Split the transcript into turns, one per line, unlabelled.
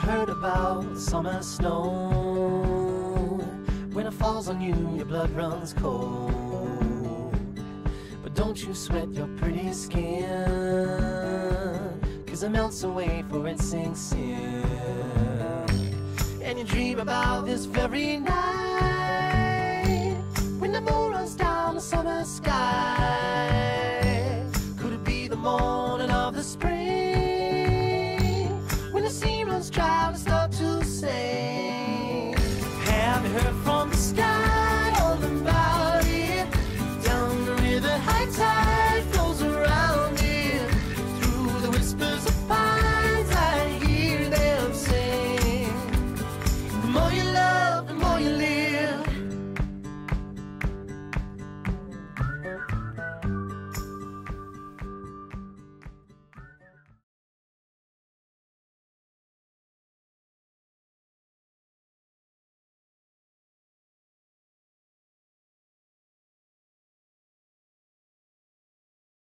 heard about summer snow. When it falls on you, your blood runs cold. But don't you sweat your pretty skin, 'cause it melts away for it sinks in. And you dream about this very night, when the moon runs down the summer sky.